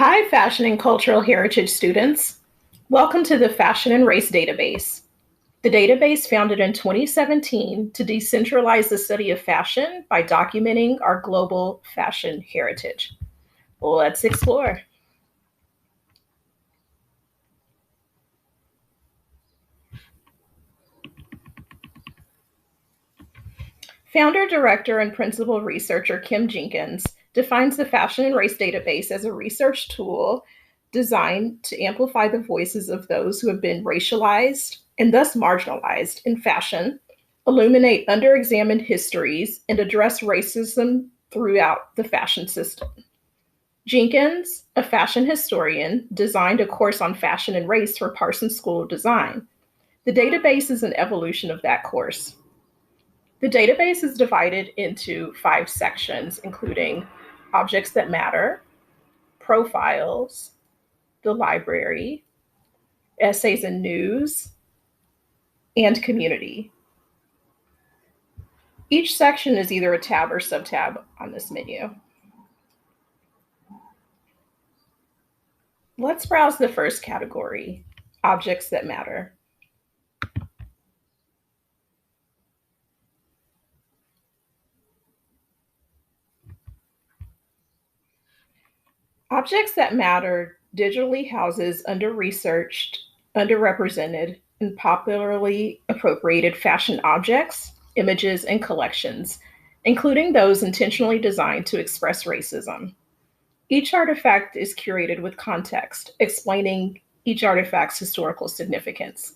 Hi, Fashion and Cultural Heritage students. Welcome to the Fashion and Race Database. The database founded in 2017 to decentralize the study of fashion by documenting our global fashion heritage. Let's explore. Founder, director, and principal researcher Kim Jenkins defines the Fashion and Race Database as a research tool designed to amplify the voices of those who have been racialized and thus marginalized in fashion, illuminate underexamined histories, and address racism throughout the fashion system. Jenkins, a fashion historian, designed a course on fashion and race for Parsons School of Design. The database is an evolution of that course. The database is divided into 5 sections, including objects that matter, profiles, the library, essays and news, and community. Each section is either a tab or subtab on this menu. Let's browse the first category, objects that matter. Objects that matter digitally houses under-researched, underrepresented, and popularly appropriated fashion objects, images, and collections, including those intentionally designed to express racism. Each artifact is curated with context, explaining each artifact's historical significance.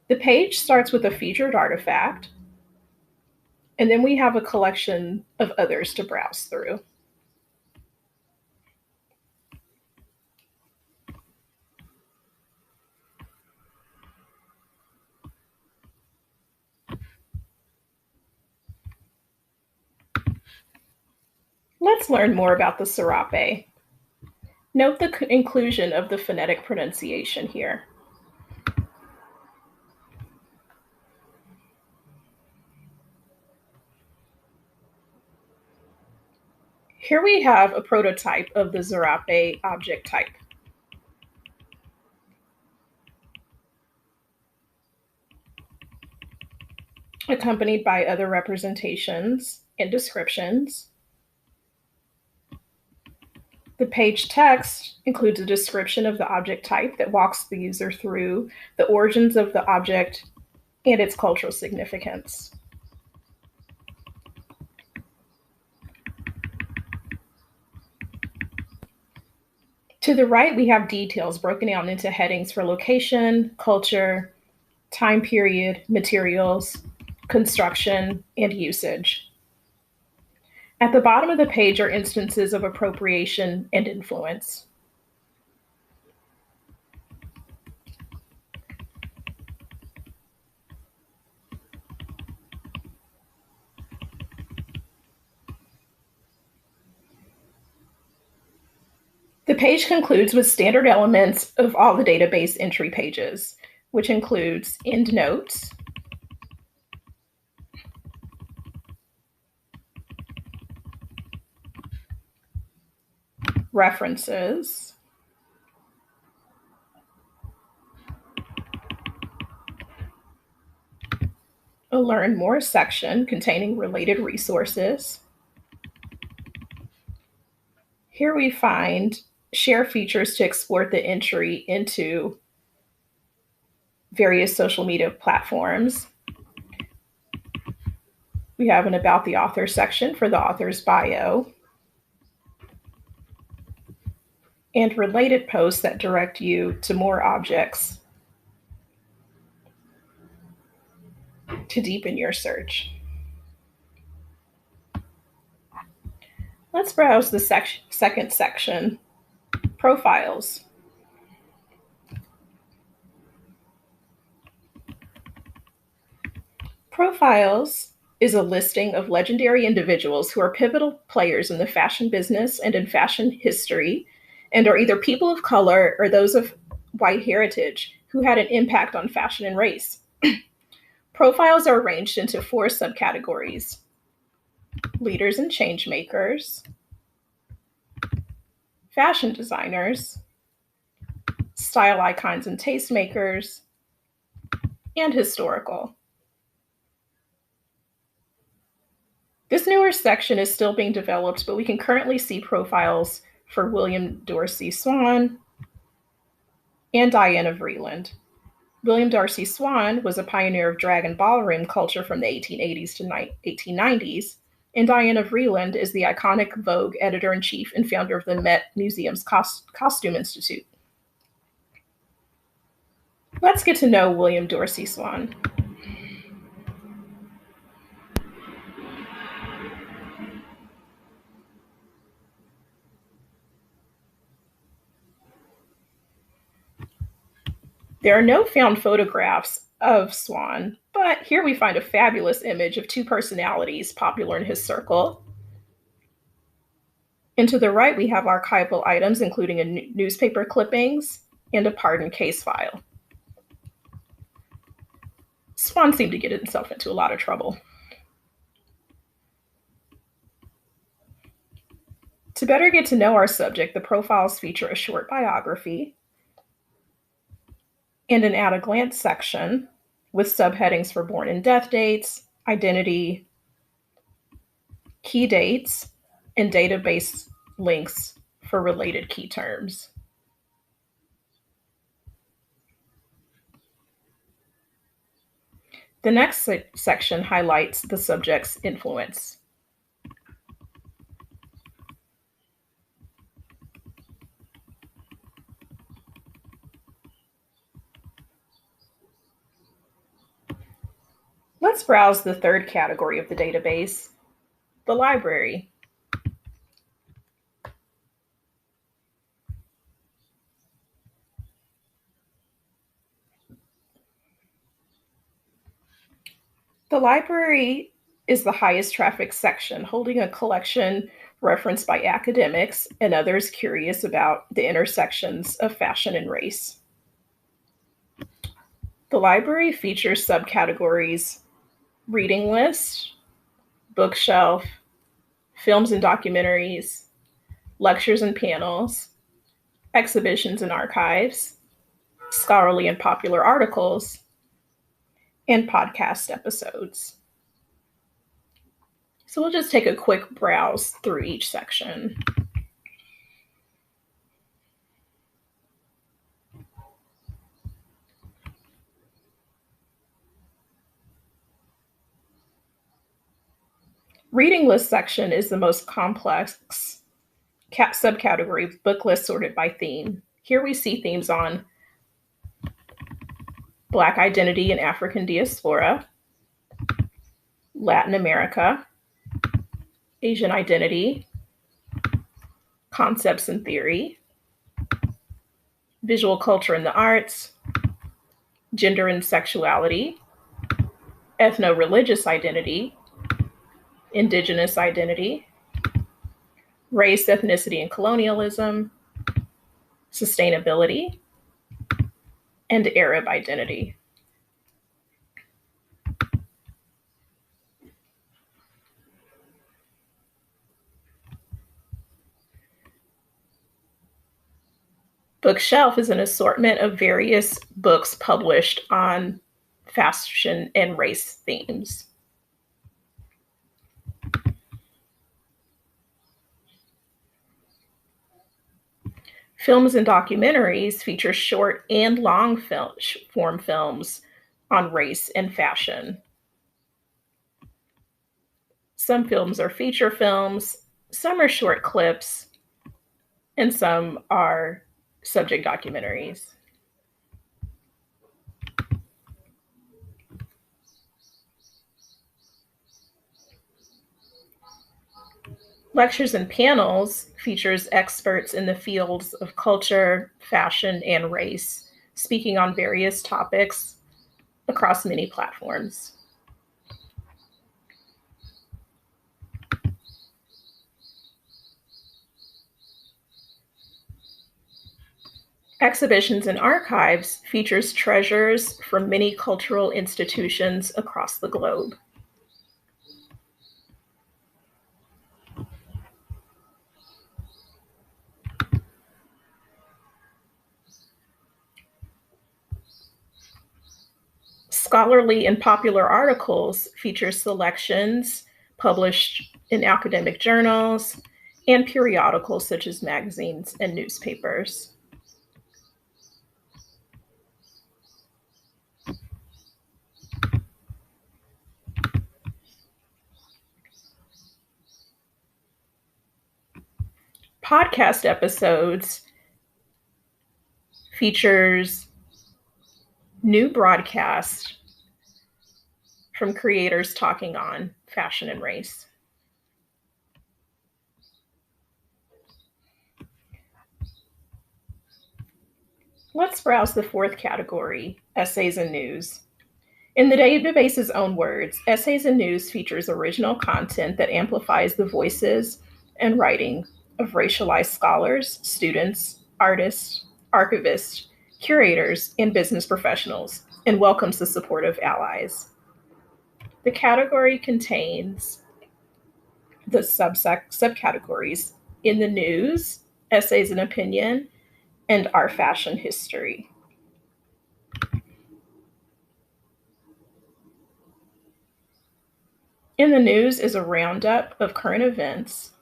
The page starts with a featured artifact, and then we have a collection of others to browse through. Let's learn more about the serape. Note the inclusion of the phonetic pronunciation here. Here we have a prototype of the serape object type. Accompanied by other representations and descriptions. The page text includes a description of the object type that walks the user through the origins of the object and its cultural significance. To the right, we have details broken down into headings for location, culture, time period, materials, construction, and usage. At the bottom of the page are instances of appropriation and influence. The page concludes with standard elements of all the database entry pages, which includes endnotes, references, a Learn More section containing related resources. Here we find share features to export the entry into various social media platforms. We have an About the Author section for the author's bio, and related posts that direct you to more objects to deepen your search. Let's browse the second section, profiles. Profiles is a listing of legendary individuals who are pivotal players in the fashion business and in fashion history, and are either people of color or those of white heritage who had an impact on fashion and race. Profiles are arranged into 4 subcategories: leaders and change makers, fashion designers, style icons and tastemakers, and historical. This newer section is still being developed, but we can currently see profiles for William Dorsey Swann and Diana Vreeland. William Dorsey Swann was a pioneer of drag and ballroom culture from the 1880s to 1890s, and Diana Vreeland is the iconic Vogue editor-in-chief and founder of the Met Museum's Costume Institute. Let's get to know William Dorsey Swann. There are no found photographs of Swann, but here we find a fabulous image of two personalities popular in his circle. And to the right, we have archival items, including newspaper clippings and a pardon case file. Swann seemed to get himself into a lot of trouble. To better get to know our subject, the profiles feature a short biography and an at-a-glance section with subheadings for born and death dates, identity, key dates, and database links for related key terms. The next section highlights the subject's influence. Let's browse the third category of the database, the library. The library is the highest traffic section, holding a collection referenced by academics and others curious about the intersections of fashion and race. The library features subcategories: reading list, bookshelf, films and documentaries, lectures and panels, exhibitions and archives, scholarly and popular articles, and podcast episodes. So we'll just take a quick browse through each section. Reading list section is the most complex subcategory of book lists sorted by theme. Here we see themes on Black identity and African diaspora, Latin America, Asian identity, concepts and theory, visual culture and the arts, gender and sexuality, ethno-religious identity, indigenous identity, race, ethnicity, and colonialism, sustainability, and Arab identity. Bookshelf is an assortment of various books published on fashion and race themes. Films and documentaries feature short and long form films on race and fashion. Some films are feature films, some are short clips, and some are subject documentaries. Lectures and panels features experts in the fields of culture, fashion, and race, speaking on various topics across many platforms. Exhibitions and archives features treasures from many cultural institutions across the globe. Scholarly and popular articles feature selections published in academic journals and periodicals such as magazines and newspapers. Podcast episodes features new broadcasts from creators talking on fashion and race. Let's browse the fourth category, essays and news. In the database's own words, Essays and News features original content that amplifies the voices and writing of racialized scholars, students, artists, archivists, curators, and business professionals, and welcomes the support of allies. The category contains the subcategories in the news, essays and opinion, and our fashion history. In the news is a roundup of current events.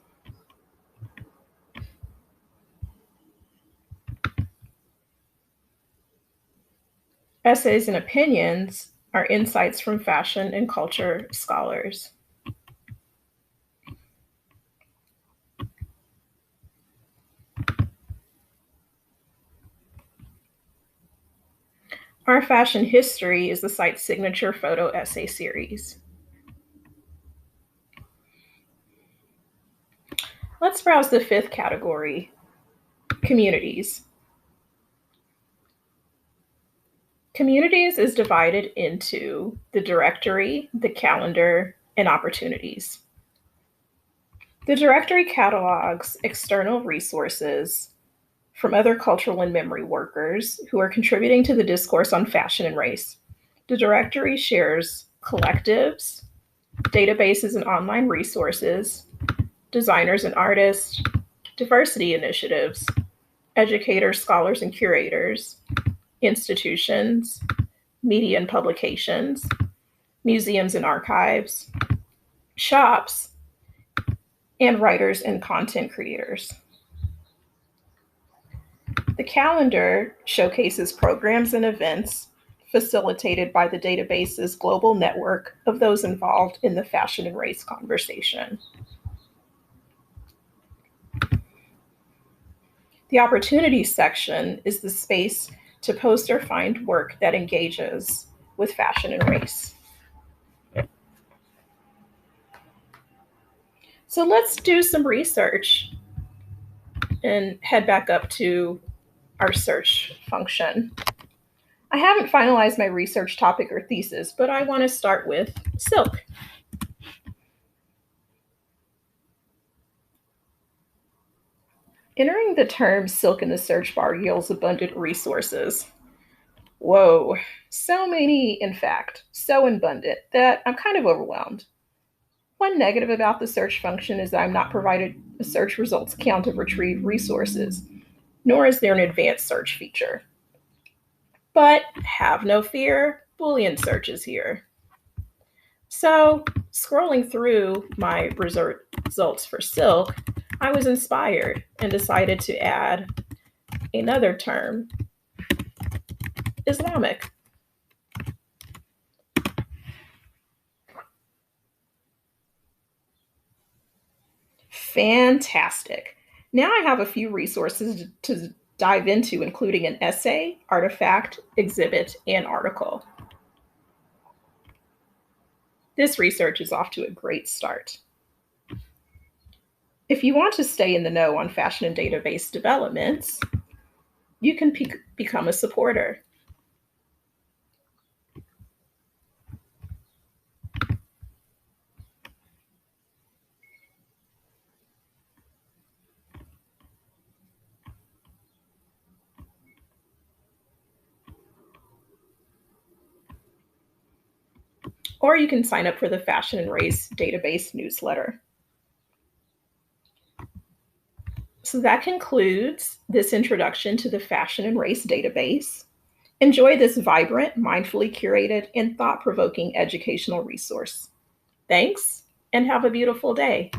Essays and opinions are insights from fashion and culture scholars. Our Fashion History is the site's signature photo essay series. Let's browse the fifth category, communities. Communities is divided into the directory, the calendar, and opportunities. The directory catalogs external resources from other cultural and memory workers who are contributing to the discourse on fashion and race. The directory shares collectives, databases and online resources, designers and artists, diversity initiatives, educators, scholars, and curators, institutions, media and publications, museums and archives, shops, and writers and content creators. The calendar showcases programs and events facilitated by the database's global network of those involved in the fashion and race conversation. The opportunities section is the space to post or find work that engages with fashion and race. So let's do some research and head back up to our search function. I haven't finalized my research topic or thesis, but I want to start with silk. Entering the term silk in the search bar yields abundant resources. Whoa, so many, in fact, so abundant that I'm kind of overwhelmed. One negative about the search function is that I'm not provided a search results count of retrieved resources, nor is there an advanced search feature. But have no fear, Boolean search is here. So, scrolling through my results for silk, I was inspired and decided to add another term, Islamic. Fantastic. Now I have a few resources to dive into, including an essay, artifact, exhibit, and article. This research is off to a great start. If you want to stay in the know on fashion and database developments, you can become a supporter. Or you can sign up for the Fashion and Race Database newsletter. So that concludes this introduction to the Fashion and Race Database. Enjoy this vibrant, mindfully curated, and thought-provoking educational resource. Thanks, and have a beautiful day.